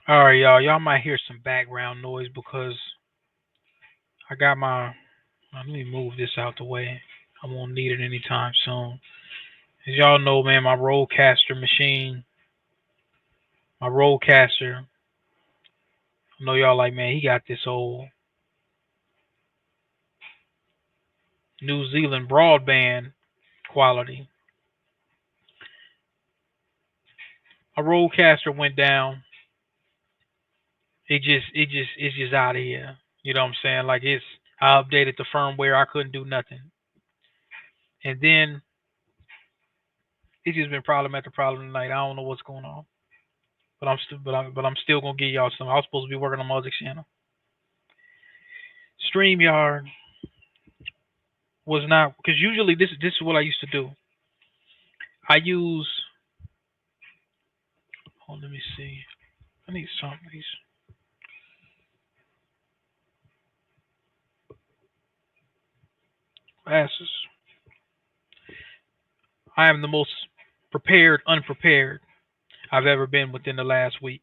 All right, y'all. Y'all might hear some background noise because I got my. Let me move this out the way. I won't need it anytime soon. As y'all know, man, my Rodecaster machine, my Rodecaster. I know y'all like, man, he got this old New Zealand broadband quality. My Rodecaster went down. It's just out of here. You know what I'm saying? Like I updated the firmware. I couldn't do nothing, and then it's just been problem after problem tonight. I don't know what's going on. But I'm still gonna give y'all some. I was supposed to be working on my other channel. StreamYard was not because usually this is what I used to do. I use. Oh, let me see. I need some of these glasses. I am the most prepared, unprepared I've ever been within the last week.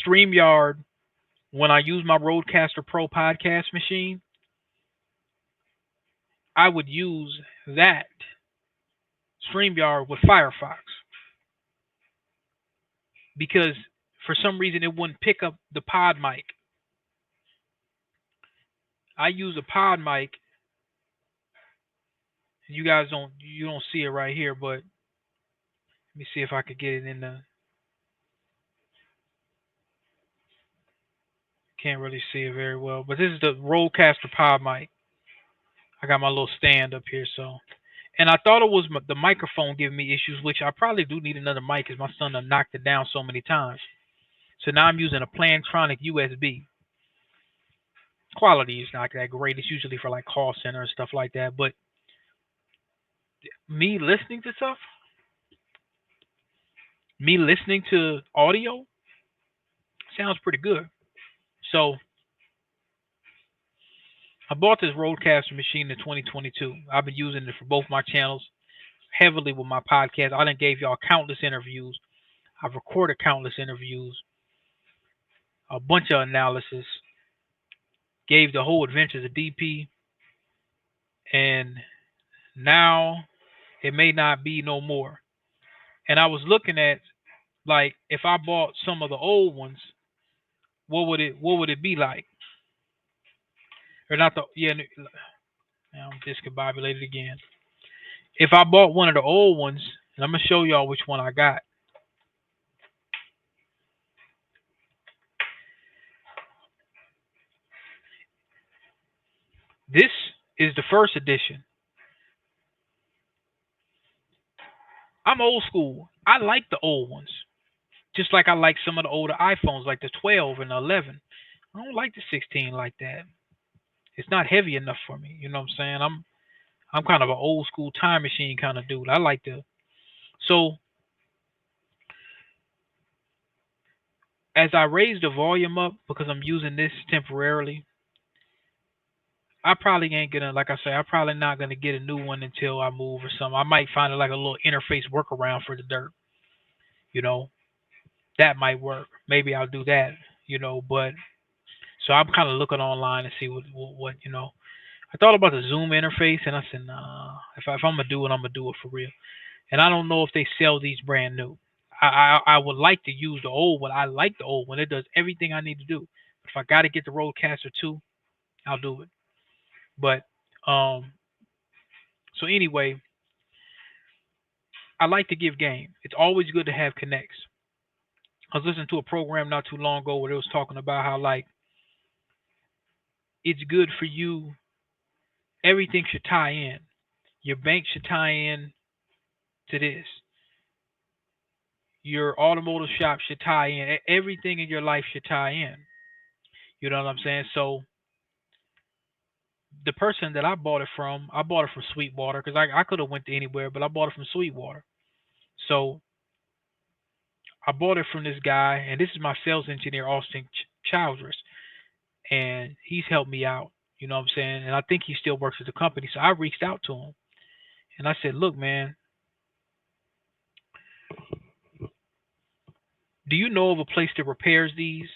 StreamYard, when I use my Rodecaster Pro podcast machine, I would use that StreamYard with Firefox because for some reason it wouldn't pick up the pod mic. I use a pod mic. You don't see it right here, but let me see if I could get it in the. Can't really see it very well, but this is the Rodecaster pod mic. I got my little stand up here, so. And I thought it was the microphone giving me issues, which I probably do need another mic because my son done knocked it down so many times. So now I'm using a Plantronic USB. Quality is not that great. It's usually for like call center and stuff like that. But me listening to stuff, me listening to audio sounds pretty good. So I bought this Rodecaster machine in 2022. I've been using it for both my channels heavily with my podcast. I done gave y'all countless interviews. I've recorded countless interviews, a bunch of analysis, gave the whole adventures of DP, and now it may not be no more. And I was looking at like if I bought some of the old ones, what would it be like? Or not the yeah. Now I'm discombobulated again. If I bought one of the old ones, and I'm gonna show y'all which one I got. This is the first edition. I'm old school. I like the old ones, just like I like some of the older iPhones, like the 12 and the 11. I don't like the 16 like that. It's not heavy enough for me. You know what I'm saying? I'm kind of an old school time machine kind of dude. I like to. So as I raise the volume up because I'm using this temporarily, I probably ain't gonna like I say, I'm probably not gonna get a new one until I move or something. I might find it like a little interface workaround for the dirt, you know. That might work. Maybe I'll do that, but so I'm kind of looking online and see what. I thought about the Zoom interface and I said, nah, if I'm gonna do it, I'm gonna do it for real. And I don't know if they sell these brand new. I would like to use the old one. I like the old one. It does everything I need to do. If I got to get the Rodecaster 2, I'll do it. But um, so anyway, I like to give game. It's always good to have connects. I was listening to a program not too long ago where they was talking about how like it's good for you. Everything should tie in. Your bank should tie in to this. Your automotive shop should tie in. Everything in your life should tie in. You know what I'm saying? So the person that I bought it from Sweetwater because I could have went to anywhere, but I bought it from Sweetwater. So I bought it from this guy, and this is my sales engineer, Austin Childress, and he's helped me out. You know what I'm saying? And I think he still works at the company. So I reached out to him and I said, "Look, man, Do you know of a place that repairs these?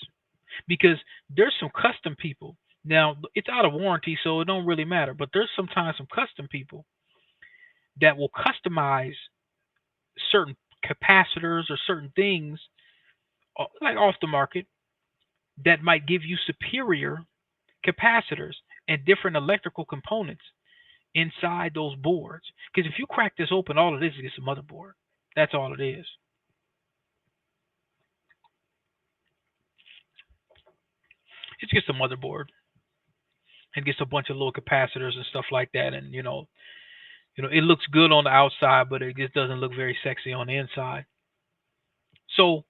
Because there's some custom people. Now it's out of warranty, so it don't really matter. But there's sometimes some custom people that will customize certain capacitors or certain things like off the market that might give you superior capacitors and different electrical components inside those boards. Because if you crack this open, all it is just a motherboard. That's all it is. It's just a motherboard and just a bunch of little capacitors and stuff like that. And it looks good on the outside, but it just doesn't look very sexy on the inside. So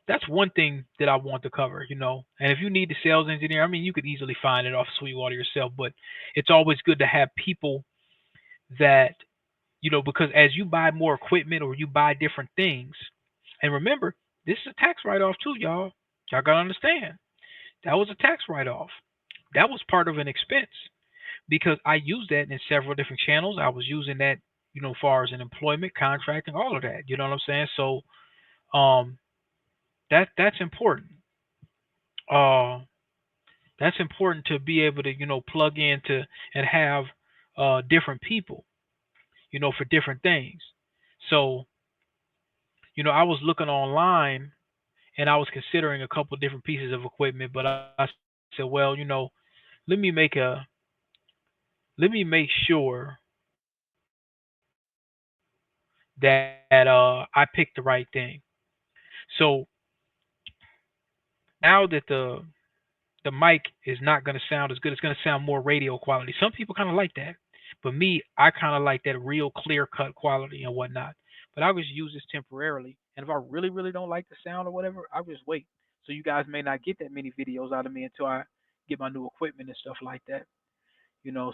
that's one thing that I want to cover. And if you need the sales engineer, I mean, you could easily find it off Sweetwater yourself, but it's always good to have people that, because as you buy more equipment or you buy different things, and remember, this is a tax write off too, y'all. Y'all got to understand that was a tax write off. That was part of an expense because I used that in several different channels. I was using that, as far as an employment, contracting, all of that. You know what I'm saying? So, um, that's important. Uh, that's important to be able to, plug into and have different people, for different things. So, I was looking online and I was considering a couple different pieces of equipment, but I said, well, let me make a let me make sure that I picked the right thing. So now that the mic is not going to sound as good, it's going to sound more radio quality. Some people kind of like that, but me, I kind of like that real clear cut quality and whatnot. But I just use this temporarily, and if I really really don't like the sound or whatever, I'll just wait. So you guys may not get that many videos out of me until I get my new equipment and stuff like that.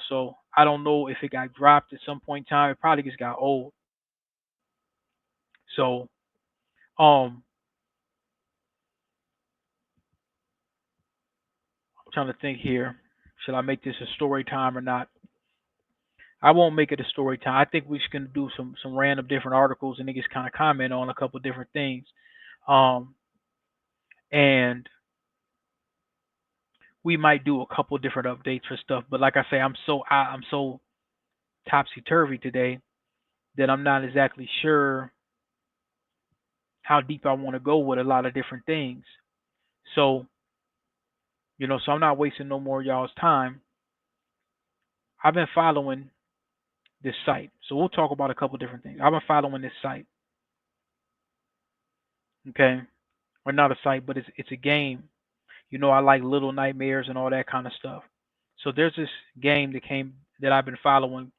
So I don't know if it got dropped at some point in time. It probably just got old. So um, I'm trying to think here. Should I make this a story time or not? I won't make it a story time. I think we're just gonna do some random different articles and niggas kind of comment on a couple different things. Um, and we might do a couple different updates for stuff. But like I say, I'm so topsy turvy today that I'm not exactly sure how deep I want to go with a lot of different things. So so I'm not wasting no more of y'all's time. I've been following this site, so we'll talk about a couple different things. I've been following this site, okay, or not a site, but it's a game. I like Little Nightmares and all that kind of stuff. So there's this game that I've been following,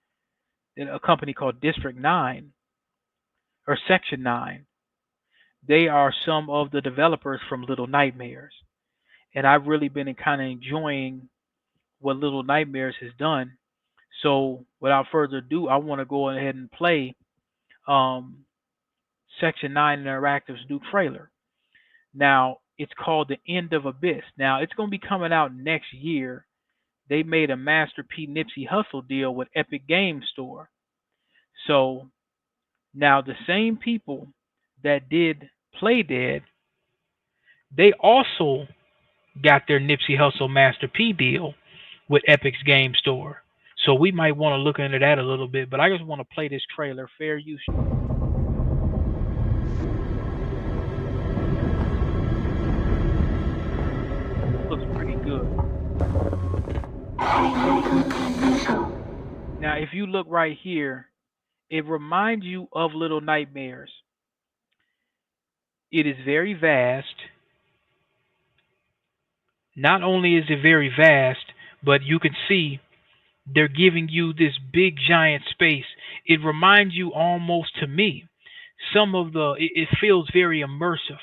a company called District 9 or Section 9. They are some of the developers from Little Nightmares, and I've really been kind of enjoying what Little Nightmares has done. So without further ado, I want to go ahead and play um, Section 9 Interactive's new trailer. Now, it's called The End of Abyss. Now, it's going to be coming out next year. They made a Master P Nipsey Hussle deal with Epic Game Store. So now the same people that did Play Dead, they also got their Nipsey Hussle Master P deal with Epic's Game Store. So we might want to look into that a little bit. But I just want to play this trailer. Fair use. Looks pretty good. Now, if you look right here, it reminds you of Little Nightmares. It is very vast. Not only is it very vast, but you can see they're giving you this big giant space. It reminds you almost to me it feels very immersive.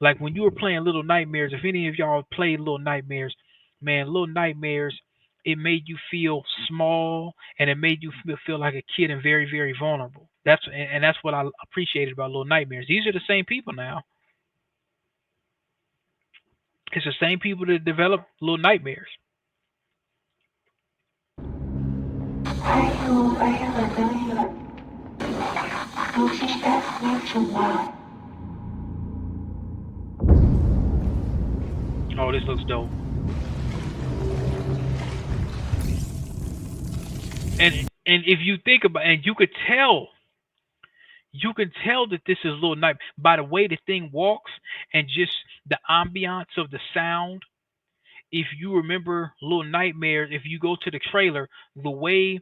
Like when you were playing Little Nightmares, if any of y'all played Little Nightmares, man, Little Nightmares, it made you feel small and it made you feel like a kid and very, very vulnerable. That's what I appreciated about Little Nightmares. These are the same people now. It's the same people that developed Little Nightmares. Oh, this looks dope. And and if you think about, and you can tell that this is Little Night by the way the thing walks and just the ambiance of the sound. If you remember Little Nightmares, if you go to the trailer, the way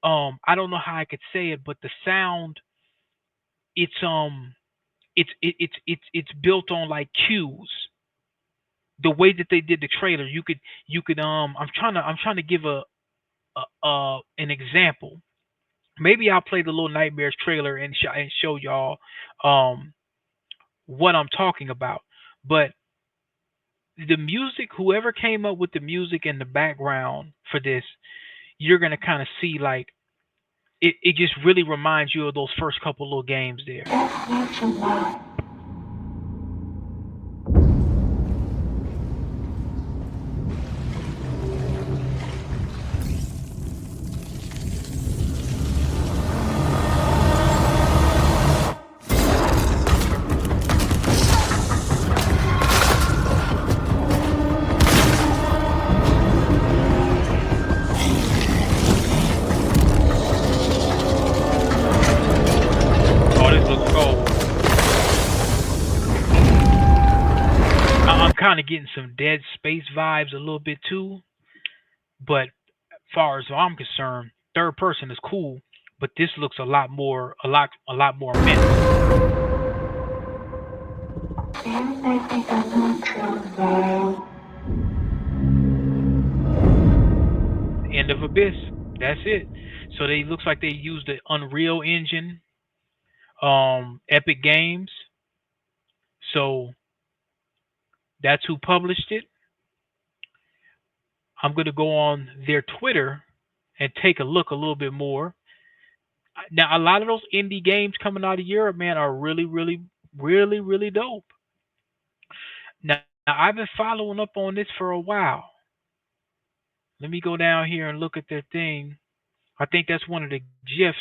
I don't know how I could say it, but the sound, it's it's built on like cues. The way that they did the trailer, you could I'm trying to give a an example. Maybe I'll play the Little Nightmares trailer and show y'all um what I'm talking about. But the music, whoever came up with the music and the background for this, you're gonna kind of see like it just really reminds you of those first couple little games there. Oh, this looks cold. I'm kind of getting some Dead Space vibes a little bit too, but far as I'm concerned, third person is cool, but this looks a lot more immense. End of Abyss. That's it. So they looks like they used the Unreal Engine, Epic Games. So that's who published it. I'm gonna go on their Twitter and take a look a little bit more. Now, a lot of those indie games coming out of Europe, man, are really, really, really, really dope. Now, I've been following up on this for a while. Let me go down here and look at their thing. I think that's one of the gifs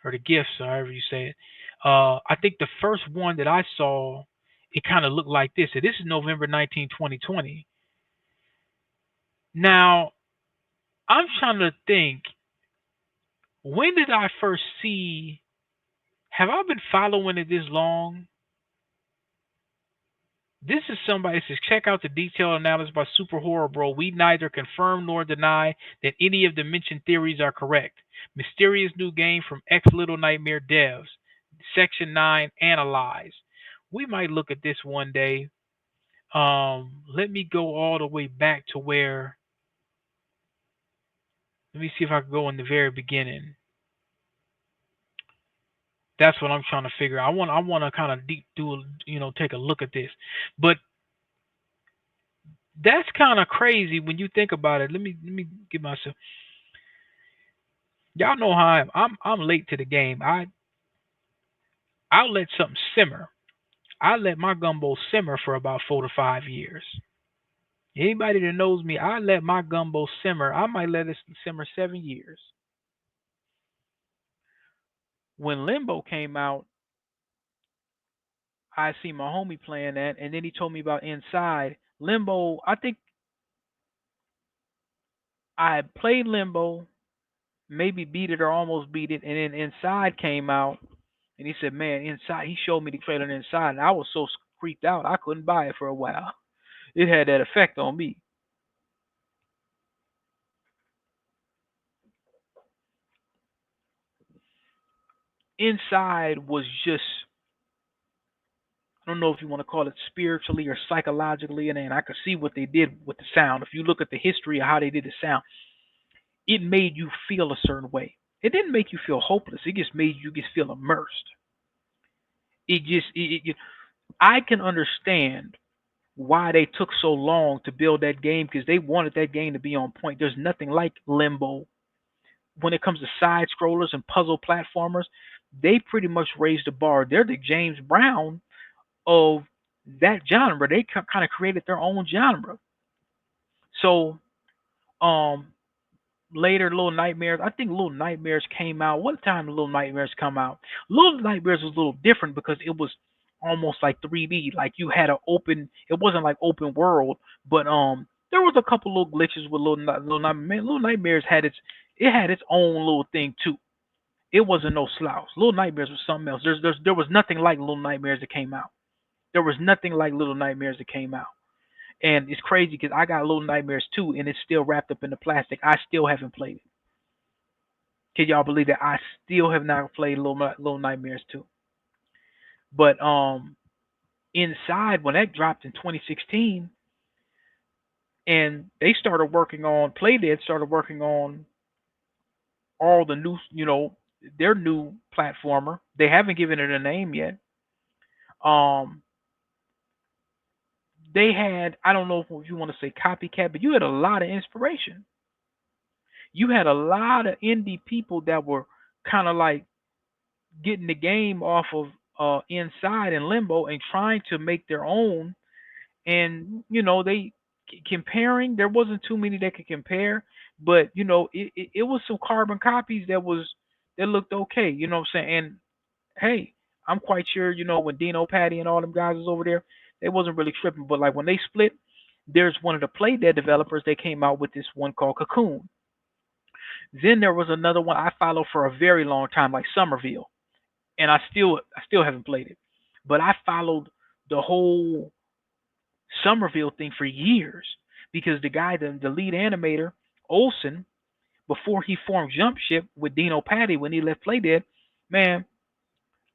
or the gifts, however you say it. I think the first one that I saw, it kind of looked like this. So this is November 19, 2020. Now, I'm trying to think, when did I first see, have I been following it this long? This is somebody, it says, check out the detailed analysis by Super Horror Bro. We neither confirm nor deny that any of the mentioned theories are correct. Mysterious new game from X Little Nightmare devs. Section 9, analyze. We might look at this one day. Let me go all the way back to where, let me see if I can go in the very beginning. That's what I'm trying to figure out. I want to kind of deep do, take a look at this. But that's kind of crazy when you think about it. Let me give myself. Y'all know how I'm late to the game. I'll let something simmer. I let my gumbo simmer for about 4 to 5 years. Anybody that knows me, I let my gumbo simmer. I might let it simmer 7 years. When Limbo came out, I see my homie playing that, and then he told me about Inside. Limbo, I think I had played Limbo, maybe beat it or almost beat it, and then Inside came out, and he said, "Man, Inside." He showed me the trailer Inside, and I was so creeped out I couldn't buy it for a while. It had that effect on me. Inside was just, I don't know if you want to call it spiritually or psychologically, and I could see what they did with the sound. If you look at the history of how they did the sound, it made you feel a certain way. It didn't make you feel hopeless. It just made you just feel immersed. It just, I can understand why they took so long to build that game because they wanted that game to be on point. There's nothing like Limbo when it comes to side scrollers and puzzle platformers. They pretty much raised the bar. They're the James Brown of that genre. They kind of created their own genre. So, um, later, Little Nightmares. I think Little Nightmares came out. What time did Little Nightmares come out? Little Nightmares was a little different because it was almost like 3D. Like you had an open. It wasn't like open world, but there was a couple little glitches with Little Nightmares had its own little thing too. It wasn't no slouch. Little Nightmares was something else. There was nothing like Little Nightmares that came out. There was nothing like Little Nightmares that came out. And it's crazy because I got Little Nightmares too, and it's still wrapped up in the plastic. I still haven't played it. Can y'all believe that? I still have not played Little Nightmares too. But inside when that dropped in 2016, and they started working on Playdead started working on all the new, their new platformer. They haven't given it a name yet. Um, they had, I don't know if you want to say copycat, but you had a lot of inspiration. You had a lot of indie people that were kind of like getting the game off of Inside and Limbo and trying to make their own. And they comparing. There wasn't too many that could compare, but it was some carbon copies that looked okay. You know what I'm saying? And hey, I'm quite sure when Dino Patty and all them guys was over there, they wasn't really tripping. But like when they split, there's one of the Playdead developers. They came out with this one called Cocoon. Then there was another one I followed for a very long time, like Somerville, and I still haven't played it, but I followed the whole Somerville thing for years because the guy, the lead animator, Olson, before he formed Jump Ship with Dino Patty when he left Playdead, man,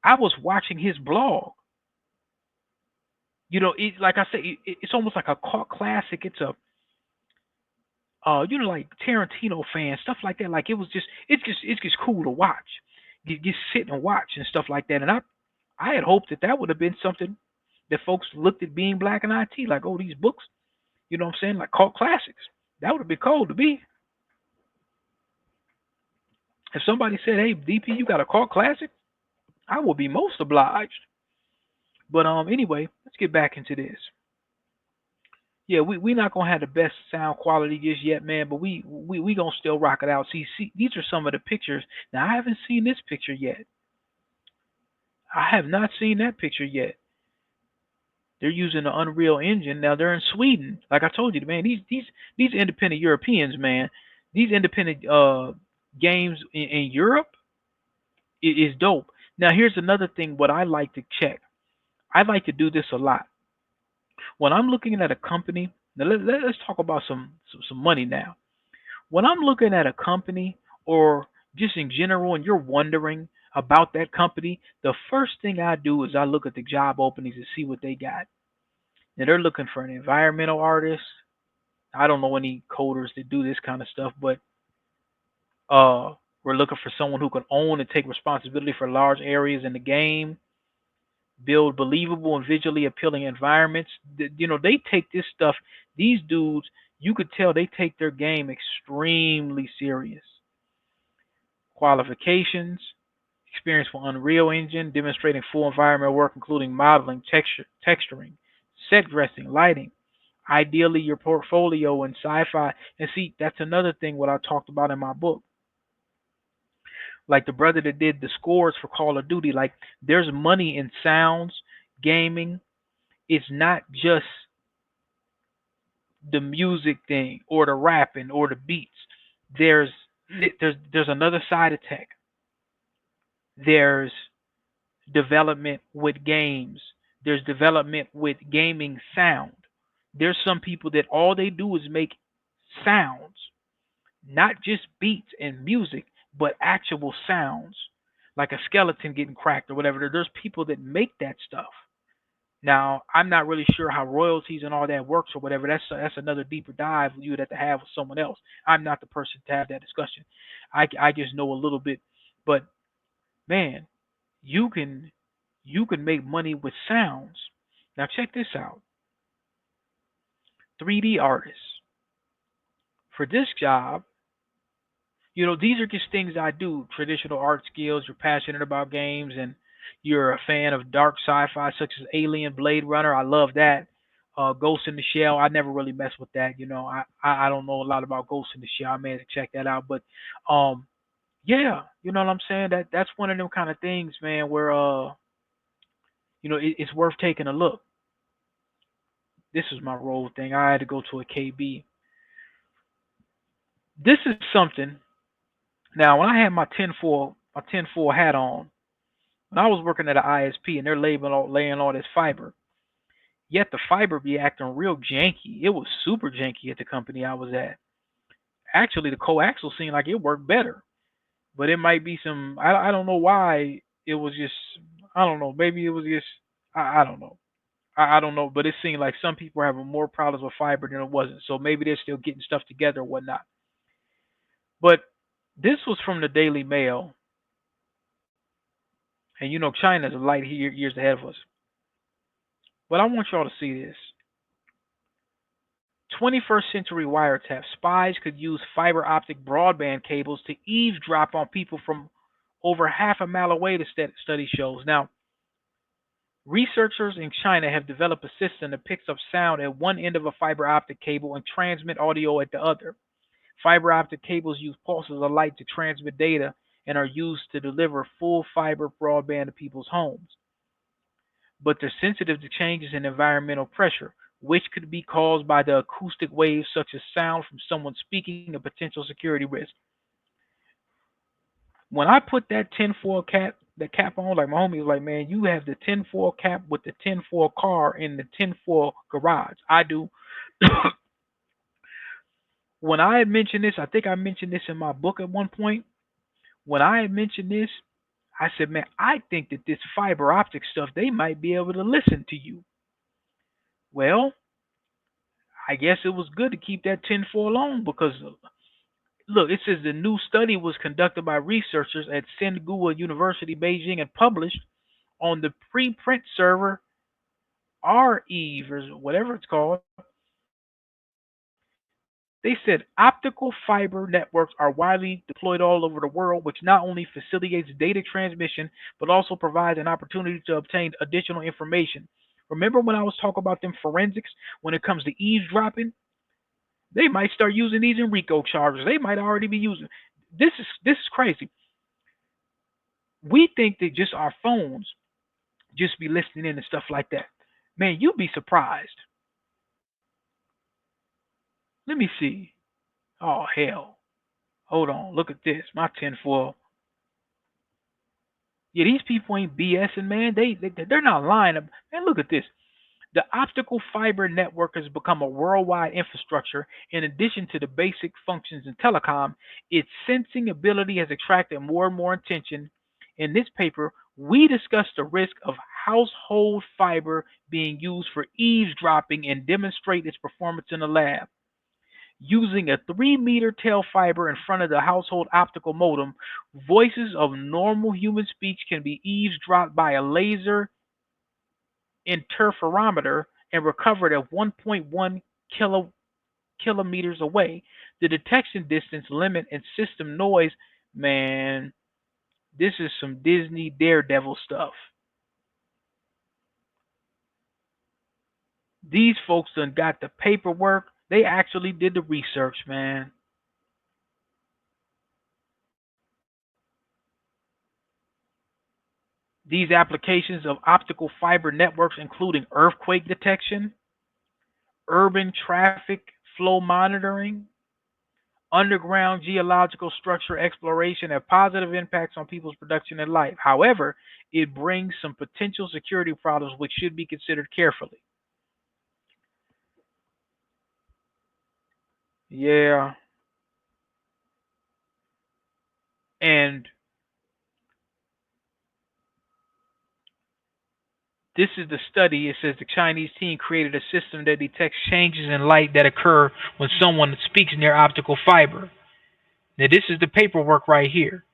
I was watching his blog. Like I said, it's almost like a cult classic. It's a like Tarantino fan stuff like that. Like it's just cool to watch. Just sit and watch and stuff like that. And I had hoped that would have been something that folks looked at Being Black and IT like, oh, these books, you know what I'm saying, like cult classics. That would have been cool to be. If somebody said, hey, DP, you got a cult classic, I would be most obliged. But anyway, let's get back into this. Yeah, we not gonna have the best sound quality just yet, man. But we gonna still rock it out. See, these are some of the pictures. Now I haven't seen this picture yet. I have not seen that picture yet. They're using the Unreal Engine. Now they're in Sweden. Like I told you, man. These independent Europeans, man. These independent games in Europe is dope. Now here's another thing. What I like to check. I like to do this a lot when I'm looking at a company. Now let's talk about some money now. When I'm looking at a company or just in general, and you're wondering about that company, the first thing I do is I look at the job openings and see what they got. Now they're looking for an environmental artist. I don't know any coders that do this kind of stuff, but uh, we're looking for someone who can own and take responsibility for large areas in the game, build believable and visually appealing environments. They take this stuff. These dudes, you could tell they take their game extremely serious. Qualifications: experience for Unreal Engine, demonstrating full environmental work, including modeling, texturing, set dressing, lighting. Ideally, your portfolio in sci-fi. And see, that's another thing what I talked about in my book. Like the brother that did the scores for Call of Duty, like there's money in sounds, gaming. It's not just the music thing or the rapping or the beats. There's there's another side of tech. There's development with games. There's development with gaming sound. There's some people that all they do is make sounds, not just beats and music, but actual sounds, like a skeleton getting cracked or whatever. There's people that make that stuff. Now, I'm not really sure how royalties and all that works or whatever. That's another deeper dive you would have to have with someone else. I'm not the person to have that discussion. I just know a little bit, but man, you can you can make money with sounds. Now check this out. 3D artists. For this job, these are just things I do. Traditional art skills, you're passionate about games and you're a fan of dark sci-fi such as Alien, Blade Runner. I love that. Ghost in the Shell, I never really mess with that. I don't know a lot about Ghost in the Shell. I may have to check that out. But um yeah, you know what I'm saying? That's one of them kind of things, man, where it's worth taking a look. This is my role thing. I had to go to a KB. This is something. Now, when I had my tinfoil hat on, when I was working at an ISP and they're laying all this fiber, yet the fiber be acting real janky. It was super janky at the company I was at. Actually, the coaxial seemed like it worked better, but it might be some. I don't know why it was just. I don't know. Maybe it was just. I don't know. I don't know, but it seemed like some people are having more problems with fiber than it wasn't. So maybe they're still getting stuff together or whatnot. But this was from the Daily Mail, and China's a light years ahead of us. But I want y'all to see this. 21st century wiretap. Spies could use fiber optic broadband cables to eavesdrop on people from over half a mile away, the study shows. Now, researchers in China have developed a system that picks up sound at one end of a fiber optic cable and transmit audio at the other. Fiber optic cables use pulses of light to transmit data and are used to deliver full fiber broadband to people's homes. But they're sensitive to changes in environmental pressure, which could be caused by the acoustic waves such as sound from someone speaking, a potential security risk. When I put that tinfoil cap on, like my homie was like, man, you have the tinfoil cap with the tinfoil car in the tinfoil garage. I do. When I had mentioned this, I think I mentioned this in my book at one point. When I had mentioned this, I said, man, I think that this fiber optic stuff, they might be able to listen to you. Well, I guess it was good to keep that tinfoil on because, look, it says the new study was conducted by researchers at Tsinghua University, Beijing, and published on the preprint server REVE or whatever it's called. They said optical fiber networks are widely deployed all over the world, which not only facilitates data transmission but also provides an opportunity to obtain additional information. Remember when I was talking about them forensics when it comes to eavesdropping? They might start using these in RICO charges. They might already be using. This is crazy. We think that just our phones just be listening in and stuff like that. Man, you'd be surprised. Let me see. Oh hell. Hold on. Look at this. My tinfoil. Yeah, these people ain't BSing, man. They're not lying. Man, look at this. The optical fiber network has become a worldwide infrastructure. In addition to the basic functions in telecom, its sensing ability has attracted more and more attention. In this paper, we discuss the risk of household fiber being used for eavesdropping and demonstrate its performance in the lab. Using a 3-meter tail fiber in front of the household optical modem, voices of normal human speech can be eavesdropped by a laser interferometer and recovered at 1.1 kilometers away. The detection distance limit and system noise, man, this is some Disney Daredevil stuff. These folks done got the paperwork. They actually did the research, man. These applications of optical fiber networks, including earthquake detection, urban traffic flow monitoring, underground geological structure exploration, have positive impacts on people's production and life. However, it brings some potential security problems which should be considered carefully. Yeah, and this is the study. It says the Chinese team created a system that detects changes in light that occur when someone speaks near optical fiber. Now, this is the paperwork right here.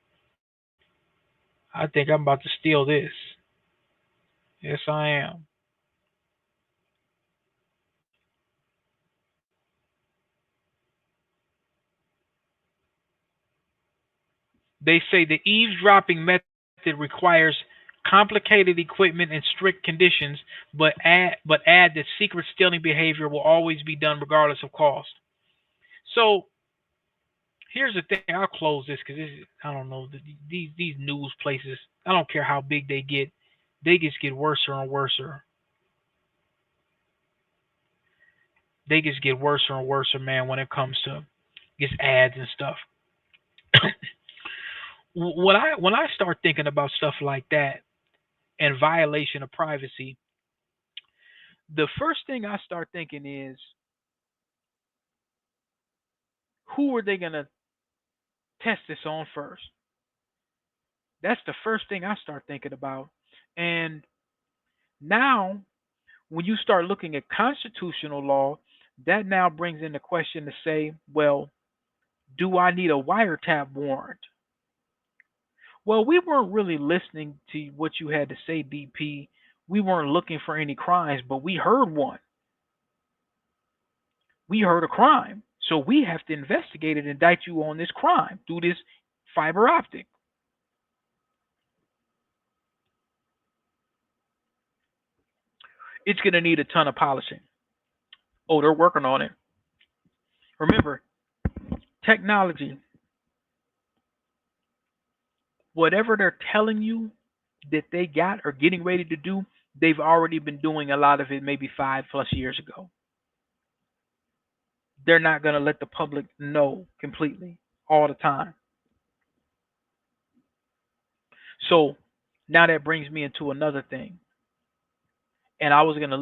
I think I'm about to steal this. Yes, I am. They say the eavesdropping method requires complicated equipment and strict conditions, but add that secret stealing behavior will always be done regardless of cost. So here's the thing. I'll close this because I don't know these news places. I don't care how big they get. they just get worse and worse. They just get worse and worse, man, when it comes to just ads and stuff. When I start thinking about stuff like that and violation of privacy, the first thing I start thinking is, who are they gonna test this on first? That's the first thing I start thinking about. And now, when you start looking at constitutional law, that now brings into question to say, well, do I need a wiretap warrant? Well, we weren't really listening to what you had to say, DP. We weren't looking for any crimes, but we heard one. We heard a crime. So we have to investigate and indict you on this crime through this fiber optic. It's going to need a ton of polishing. Oh, they're working on it. Remember, technology, whatever they're telling you that they got or getting ready to do, they've already been doing a lot of it maybe 5+ years ago. They're not going to let the public know completely all the time. So now that brings me into another thing. And I was actually going to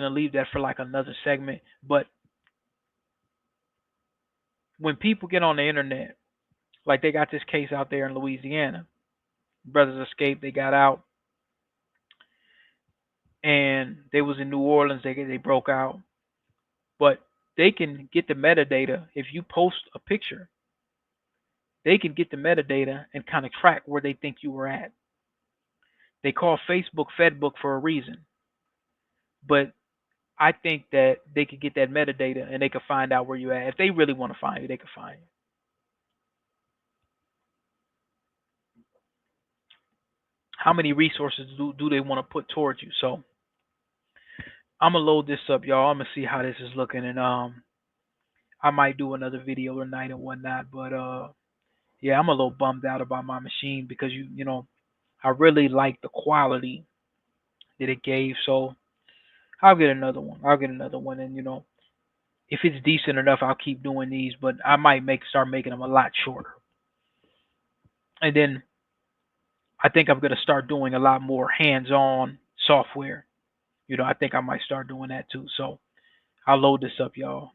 leave that for like another segment. But when people get on the internet, like they got this case out there in Louisiana, brothers escaped, they got out, and they was in New Orleans, they broke out. But they can get the metadata. If you post a picture, they can get the metadata and kind of track where they think you were at. They call Facebook Fedbook for a reason. But I think that they could get that metadata and they could find out where you at. If they really want to find you, they could find you. How many resources do they want to put towards you? So I'm gonna load this up, y'all. I'm gonna see how this is looking, and I might do another video tonight and whatnot. But yeah, I'm a little bummed out about my machine because you know I really like the quality that it gave. So I'll get another one. I'll get another one, and if it's decent enough, I'll keep doing these. But I might start making them a lot shorter, and then I think I'm gonna start doing a lot more hands-on software. I think I might start doing that too. So I'll load this up, y'all.